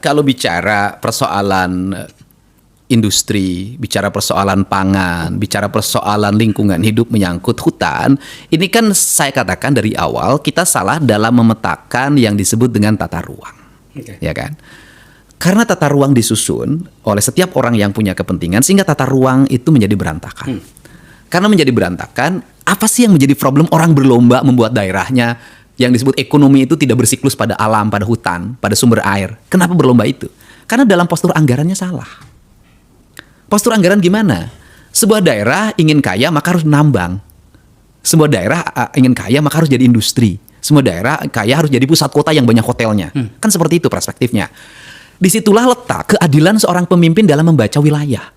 Kalau bicara persoalan industri, bicara persoalan pangan, bicara persoalan lingkungan hidup menyangkut hutan, ini kan saya katakan dari awal kita salah dalam memetakan yang disebut dengan tata ruang. Ya kan? Karena tata ruang disusun oleh setiap orang yang punya kepentingan sehingga tata ruang itu menjadi berantakan. Karena menjadi berantakan, apa sih yang menjadi problem orang berlomba membuat daerahnya yang disebut ekonomi itu tidak bersiklus pada alam, pada hutan, pada sumber air. Kenapa berlomba itu? Karena dalam postur anggarannya salah. Postur anggaran gimana? Sebuah daerah ingin kaya maka harus menambang. Sebuah daerah ingin kaya maka harus jadi industri. Semua daerah kaya harus jadi pusat kota yang banyak hotelnya. Kan seperti itu perspektifnya. Disitulah letak keadilan seorang pemimpin dalam membaca wilayah.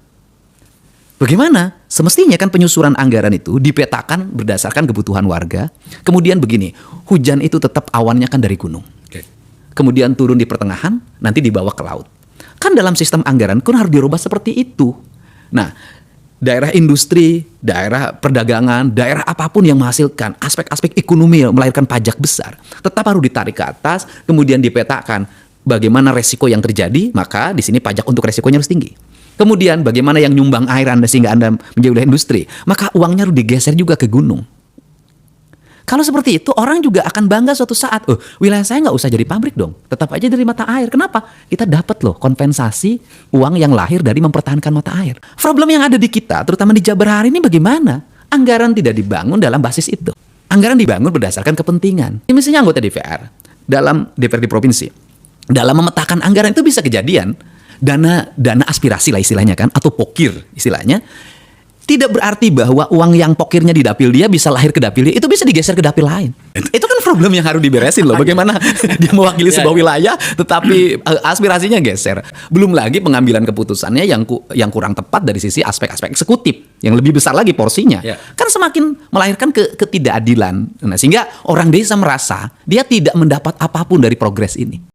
Bagaimana? Semestinya kan penyusuran anggaran itu dipetakan berdasarkan kebutuhan warga. Kemudian begini, hujan itu tetap awannya kan dari gunung. Kemudian turun di pertengahan, nanti dibawa ke laut. Kan dalam sistem anggaran kan harus dirubah seperti itu. Nah, daerah industri, daerah perdagangan, daerah apapun yang menghasilkan aspek-aspek ekonomi yang melahirkan pajak besar, tetap harus ditarik ke atas, kemudian dipetakan bagaimana resiko yang terjadi, maka di sini pajak untuk resikonya harus tinggi. Kemudian bagaimana yang nyumbang air Anda sehingga Anda menjadi wilayah industri, maka uangnya harus digeser juga ke gunung. Kalau seperti itu, orang juga akan bangga suatu saat, wilayah saya nggak usah jadi pabrik dong, tetap aja dari mata air. Kenapa? Kita dapat loh kompensasi uang yang lahir dari mempertahankan mata air. Problem yang ada di kita, terutama di Jabar hari ini bagaimana? Anggaran tidak dibangun dalam basis itu. Anggaran dibangun berdasarkan kepentingan. Misalnya anggota DPR, dalam DPRD provinsi, dalam memetakan anggaran itu bisa kejadian, dana aspirasi lah istilahnya kan, atau pokir istilahnya, tidak berarti bahwa uang yang pokirnya di dapil dia bisa lahir ke dapil dia, itu bisa digeser ke dapil lain. Itu kan problem yang harus diberesin loh. Bagaimana dia mewakili sebuah wilayah tetapi aspirasinya geser. Belum lagi pengambilan keputusannya yang kurang tepat dari sisi aspek-aspek eksekutif yang lebih besar lagi porsinya. Kan semakin melahirkan ketidakadilan. Nah, sehingga orang desa merasa dia tidak mendapat apapun dari progres ini.